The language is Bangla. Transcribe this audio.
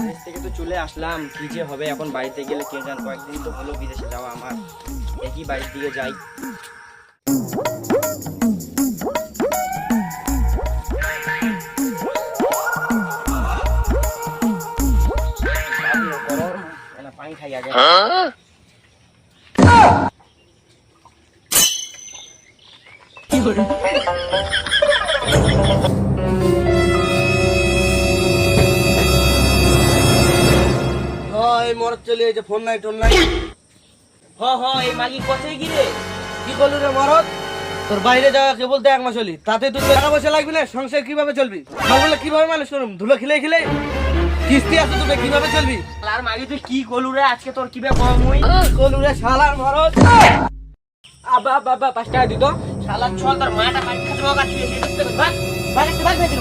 দেশ থেকে তো চলে আসলাম, কি যে হবে এখন বাড়িতে গেলে কে জান। কয়েকদিন তো হলো বিদেশে যাওয়া আমার, দেখি বাড়ির দিকে যাই। গরম, পানি খাই আগে। মরত চলে এই যে ফোন নাই টোন নাই। এই মাগি কোথায় গিরে? কি করলি রে মরত? তোর বাইরে যাওয়া কেবল তো 1 মাস হলি, তাতে তুই টাকা পয়সা লাগবে না, সংসার কিভাবে চলবি? বলে কিভাবে মানুষ করুম? ধুলো খিলে খিলে কিস্তি আছে তোকে, কিভাবে চলবি? আর মাগি তুই কি করলু রে আজকে? তোর কি বে কম হই করলু রে শালার মরত। আবা বাবা 5 টাকা দিত শালা। চল তোর মাটা পানি খাতে মগা দিয়ে ভাগ ভাগ ভাগ ভাগ